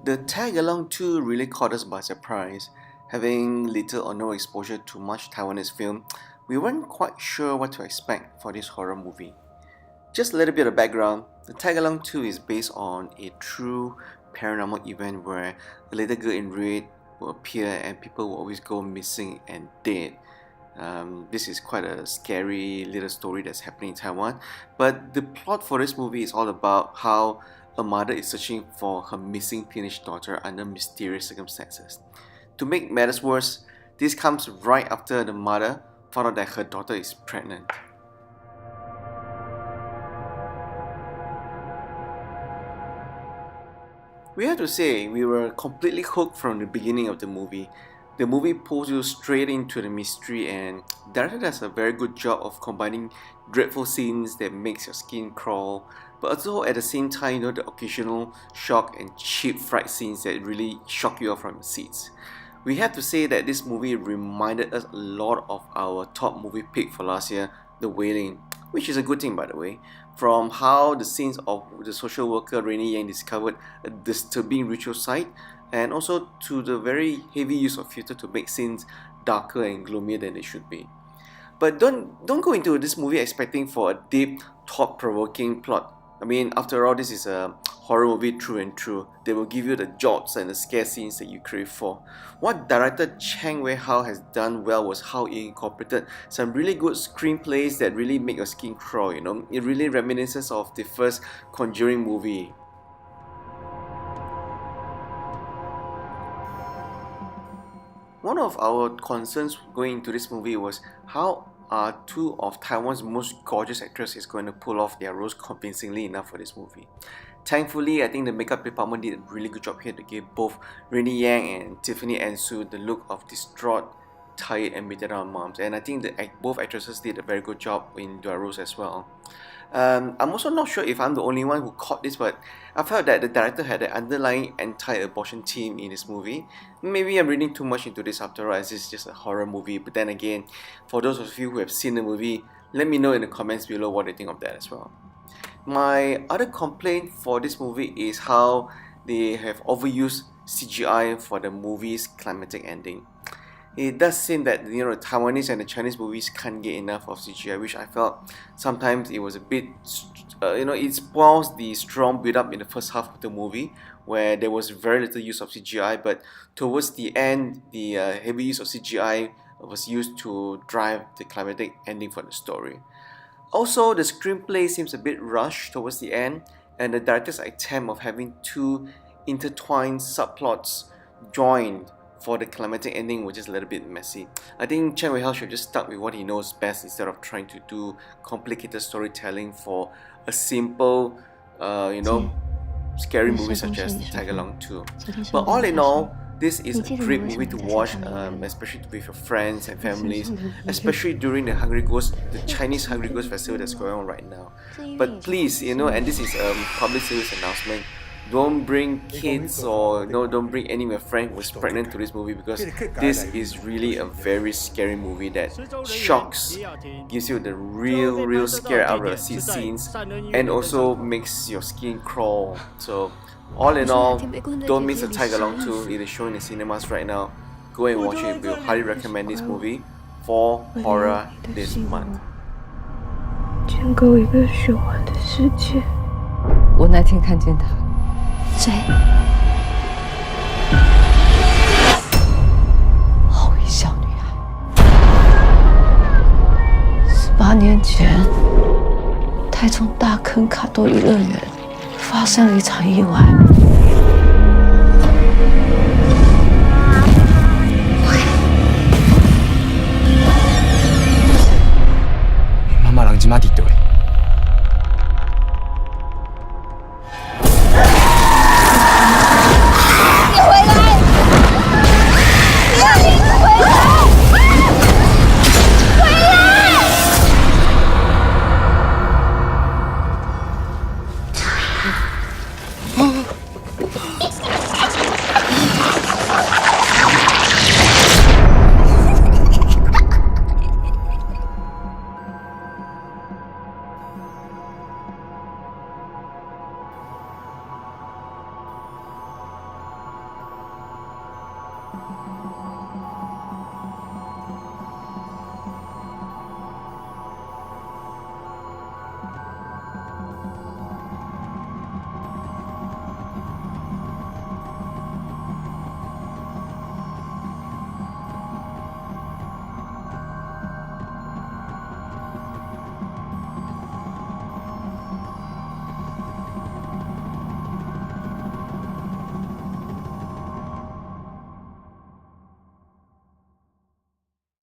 The Tag Along 2 really caught us by surprise. Having little or no exposure to much Taiwanese film, we weren't quite sure what to expect for this horror movie. Just a little bit of background, The Tag Along 2 is based on a true paranormal event where a little girl in red will appear and people will always go missing and dead. This is quite a scary little story that's happening in Taiwan, but the plot for this movie is all about how a mother is searching for her missing teenage daughter under mysterious circumstances. To make matters worse, this comes right after the mother found out that her daughter is pregnant. We have to say, we were completely hooked from the beginning of the movie. The movie pulls you straight into the mystery, and the director does a very good job of combining dreadful scenes that makes your skin crawl, but also at the same time, the occasional shock and cheap fright scenes that really shock you off from your seats. We have to say that this movie reminded us a lot of our top movie pick for last year, The Wailing, which is a good thing by the way. From how the scenes of the social worker Rainy Yang discovered a disturbing ritual site, and also to the very heavy use of filter to make scenes darker and gloomier than they should be. But don't go into this movie expecting for a deep, thought-provoking plot. I mean, after all, this is a horror movie through and through. They will give you the jolts and the scare scenes that you crave for. What director Chang Wei-hao has done well was how he incorporated some really good screenplays that really make your skin crawl, It really reminisces of the first Conjuring movie. One of our concerns going into this movie was how are two of Taiwan's most gorgeous actresses going to pull off their roles convincingly enough for this movie. Thankfully, I think the makeup department did a really good job here to give both Rainy Yang and Tiffany Ansu the look of distraught, tired and beaten down moms, and I think that both actresses did a very good job in their roles as well. I'm also not sure if I'm the only one who caught this, but I felt that the director had an underlying anti-abortion theme in this movie. Maybe I'm reading too much into this after all, as it's just a horror movie, but then again, for those of you who have seen the movie, let me know in the comments below what you think of that as well. My other complaint for this movie is how they have overused CGI for the movie's climactic ending. It does seem that the Taiwanese and the Chinese movies can't get enough of CGI, which I felt sometimes it was a bit, it spoils the strong build-up in the first half of the movie, where there was very little use of CGI, but towards the end, the heavy use of CGI was used to drive the climactic ending for the story. Also, the screenplay seems a bit rushed towards the end, and the director's attempt of having two intertwined subplots joined for the climactic ending was just a little bit messy. I think Chang Wei-hao should just stuck with what he knows best instead of trying to do complicated storytelling for a simple, scary movie such as Tag Along 2. But all in all, this is a great movie to watch, especially with your friends and families, especially during the the Chinese Hungry Ghost Festival that's going on right now. But please, and this is a public service announcement, don't bring kids or don't bring any of your friends who is pregnant to this movie, because this is really a very scary movie that shocks, gives you the real scare out of the seat scenes, and also makes your skin crawl. So all in all, don't miss the Tag Along 2. It is showing in cinemas right now. Go and watch it. We'll highly recommend this movie for horror this month. 建构一个虚幻的世界。我那天看见他。谁？后裔小女孩。18年前，台中大坑卡多娱乐园发生了一场意外。